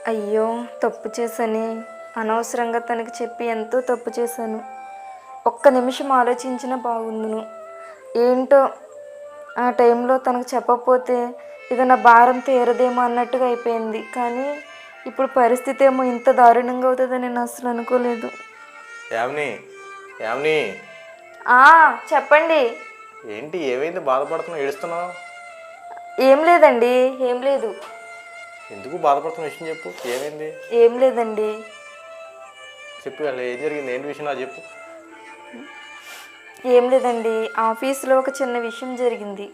అయ్యో! తప్పు చేశానే. అనవసరంగా తనకి చెప్పి ఎంతో తప్పు చేశాను. ఒక్క నిమిషం ఆలోచించినా బాగుండును. ఏంటో ఆ టైంలో తనకు చెప్పకపోతే ఇది నా భారం తీరదేమో అన్నట్టుగా అయిపోయింది. కానీ ఇప్పుడు పరిస్థితి ఏమో ఇంత దారుణంగా అవుతుందని నేను అసలు అనుకోలేదు. యామిని యామిని ఆ! చెప్పండి. ఏంటి ఏమైంది బాధపడుతున్నావు ఏడుస్తున్నావు? ఏం లేదండి. ఏం లేదు. ఎందుకు బాధపడుతున్న విషయం చెప్పు ఏమైంది? ఏం లేదండి. చెప్పు అలా ఏం జరిగింది ఏంటి విషయం నాకు చెప్పు. ఏం లేదండి. ఆఫీస్‌లో ఒక చిన్న విషయం జరిగింది.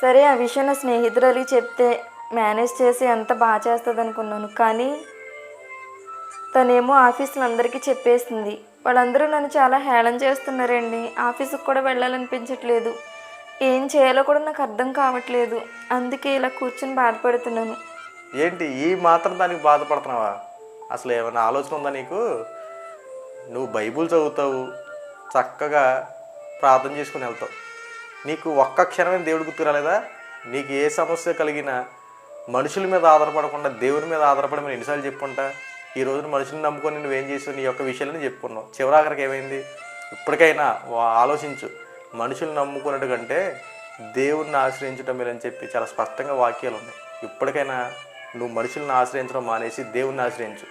సరే ఆ విషయం నా స్నేహితురాలికి చెప్తే మేనేజ్ చేసి అంతా చేస్తదనుకున్నాను. కానీ తనేమో ఆఫీస్‌లో అందరికీ చెప్పేసింది. వాళ్ళందరూ నన్ను చాలా హేళన చేస్తున్నారండి. ఆఫీస్‌కి కూడా వెళ్ళాలనిపించట్లేదు. ఏం చేయాలో కూడా నాకు అర్థం కావట్లేదు. అందుకే ఇలా కూర్చొని బాధపడుతున్నాను. ఏంటి ఈ మాత్రం దానికి బాధపడుతున్నావా? అసలు ఏమైనా ఆలోచన ఉందా నీకు? నువ్వు బైబుల్ చదువుతావు, చక్కగా ప్రార్థన చేసుకుని వెళ్తావు. నీకు ఒక్క క్షణమైన దేవుడి గుర్తు రాలేదా? నీకు ఏ సమస్య కలిగినా మనుషుల మీద ఆధారపడకుండా దేవుని మీద ఆధారపడి నేను ఎన్నిసార్లు చెప్పుకుంటా. ఈ రోజున మనుషులను నమ్ముకొని నువ్వేం చేసావు నీ యొక్క విషయాలని చెప్పుకున్నావు. చివరాఖరికి ఏమైంది? ఇప్పటికైనా ఆలోచించు. మనుషులు నమ్ముకున్నట్టు కంటే దేవుణ్ణి ఆశ్రయించడం మేలని చెప్పి చాలా స్పష్టంగా వాక్యాలు ఉన్నాయి. ఇప్పటికైనా నువ్వు మనుషులను ఆశ్రయించడం మానేసి దేవుణ్ణి ఆశ్రయించు.